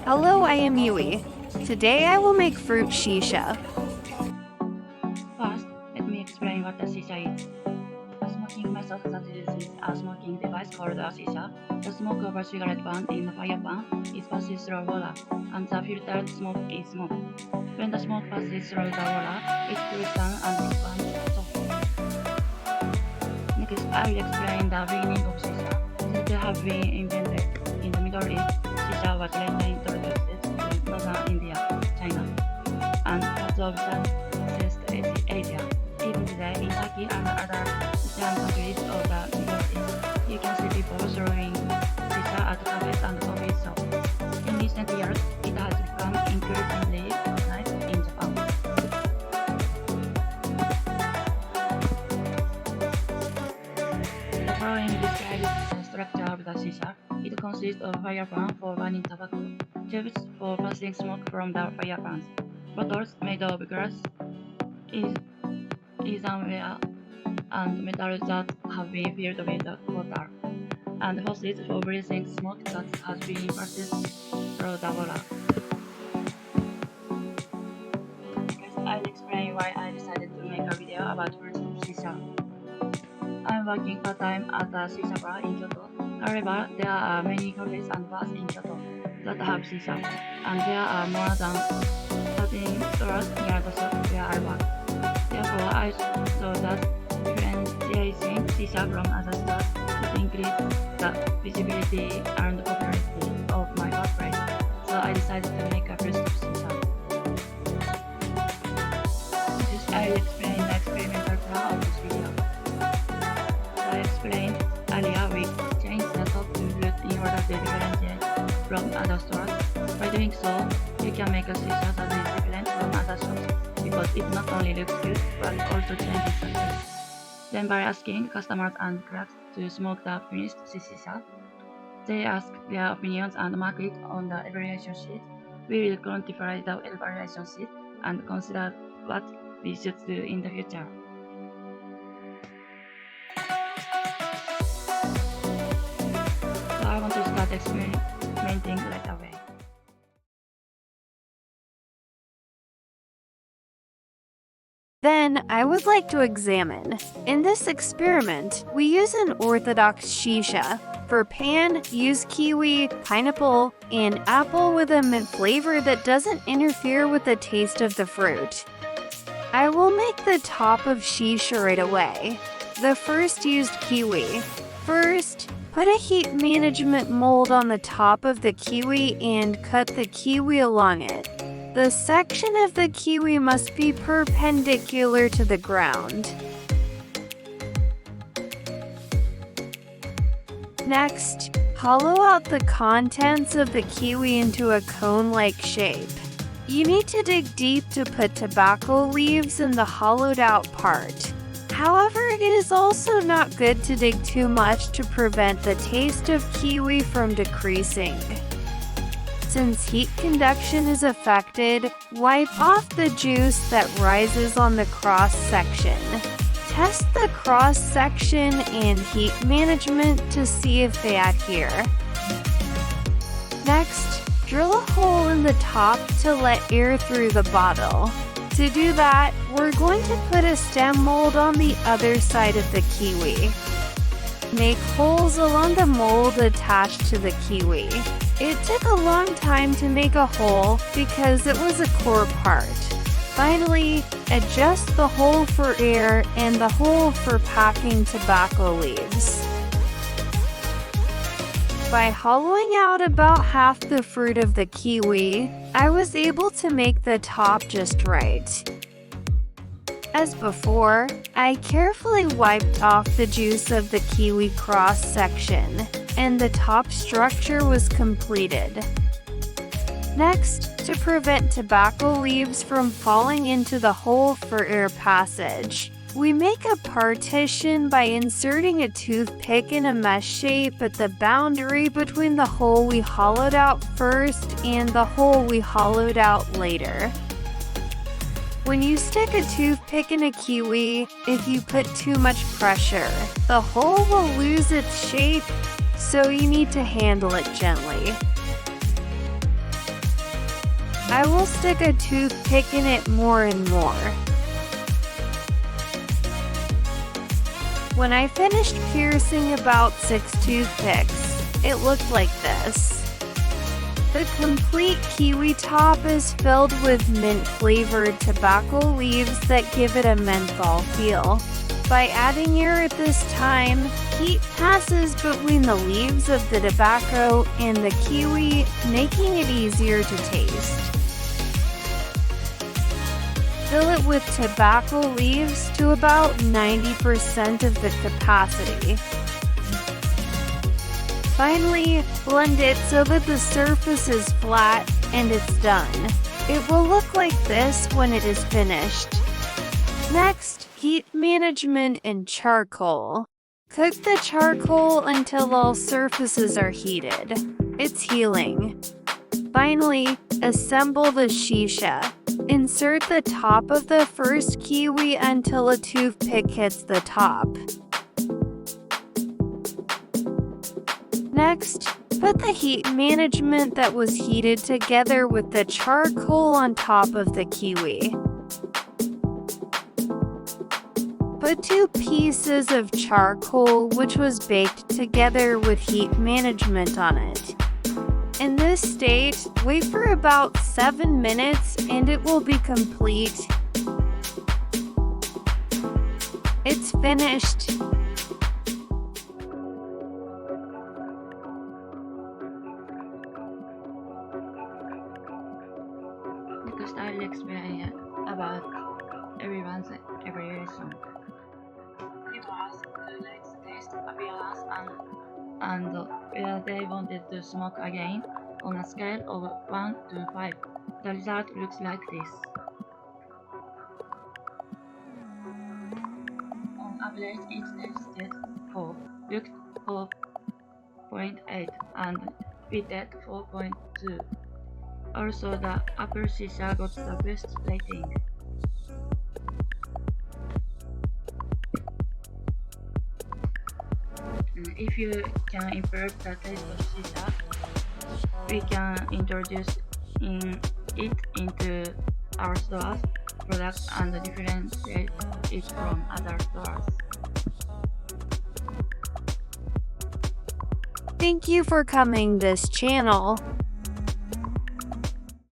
Hello, I am Yui. Today I will make fruit shisha. First, let me explain what a shisha is. A smoking method that uses a smoking device called a shisha. The smoke of a cigarette burn in a fire pan is passes through water, and the filtered smoke is smoke. When the smoke passes through the water, it cools down and becomes soft. Next, I will explain the beginning of shisha. Since they have been invented in the Middle East, shisha was later introduced to northern India, China, and parts of Southeast Asia. Even today, in Turkey and other Muslim countries of the Middle East, you can see people throwing shisha at cafes and coffee shops. In recent years, it has become increasingly recognized in Japan. The following describes the structure of the shisha. It consists of fire pan for burning tobacco, tubes for passing smoke from the fire pans, bottles made of glass, earthenware, and metals that have been filled with water, and hoses for breathing smoke that has been passed through the water. Next, I'll explain why I decided to make a video about fruits of shisha. I'm working part-time at a shisha bar in Kyoto. However, there are many cafes and bars in Kyoto that have shisha, and there are more than 13 stores near the shop where I work. Therefore, I saw that differentiating shisha from other stores would increase the visibility and popularity of my workplace, so I decided to make a fruits of shisha. Next, I will explain the experimental plan of this video. As I explained earlier, we changed the top to fruit in order to differentiate from other stores. By doing so, you can make a shisha that is different from other shops because it not only looks good but also changes the taste. Then by asking customers and clerks to smoke the finished shisha, they ask their opinions and mark it on the evaluation sheet. We will quantify the evaluation sheet and consider what we should do in the future. So I want to start experimenting right away. Then I would like to examine. In this experiment, we use an orthodox shisha. For pan, use kiwi, pineapple, and apple with a mint flavor that doesn't interfere with the taste of the fruit. I will make the top of shisha right away. The first used kiwi. First, put a heat management mold on the top of the kiwi and cut the kiwi along it. The section of the kiwi must be perpendicular to the ground. Next, hollow out the contents of the kiwi into a cone-like shape. You need to dig deep to put tobacco leaves in the hollowed-out part. However, it is also not good to dig too much to prevent the taste of kiwi from decreasing. Since heat conduction is affected, wipe off the juice that rises on the cross-section. Test the cross-section and heat management to see if they adhere. Next, drill a hole in the top to let air through the bottle. To do that, we're going to put a stem mold on the other side of the kiwi. Make holes along the mold attached to the kiwi. It took a long time to make a hole because it was a core part. Finally, adjust the hole for air and the hole for packing tobacco leaves. By hollowing out about half the fruit of the kiwi, I was able to make the top just right. As before, I carefully wiped off the juice of the kiwi cross-section, and the top structure was completed. Next, to prevent tobacco leaves from falling into the hole for air passage, we make a partition by inserting a toothpick in a mesh shape at the boundary between the hole we hollowed out first and the hole we hollowed out later. When you stick a toothpick in a kiwi, if you put too much pressure, the hole will lose its shape, so you need to handle it gently. I will stick a toothpick in it more and more. When I finished piercing about 6 toothpicks, it looked like this. The complete kiwi top is filled with mint-flavored tobacco leaves that give it a menthol feel. By adding air at this time, heat passes between the leaves of the tobacco and the kiwi, making it easier to taste. Fill it with tobacco leaves to about 90% of the capacity. Finally, blend it so that the surface is flat and it's done. It will look like this when it is finished. Next, heat management and charcoal. Cook the charcoal until all surfaces are heated. It's healing. Finally, assemble the shisha. Insert the top of the first kiwi until a toothpick hits the top. Next, put the heat management that was heated together with the charcoal on top of the kiwi. Put 2 pieces of charcoal which was baked together with heat management on it. In this state, wait for about 7 minutes and it will be complete. It's finished. Next, I will explain about everyone's evaluation. It was the next taste, appearance, and whether they wanted to smoke again on a scale of 1 to 5. The result looks like this. On average, each tasted 4, looked 4.8, and fitted 4.2. Also, the Apple Shisha got the best rating. If you can improve the taste of shisha, we can introduce it into our stores, products, and differentiate it from other stores. Thank you for coming this channel.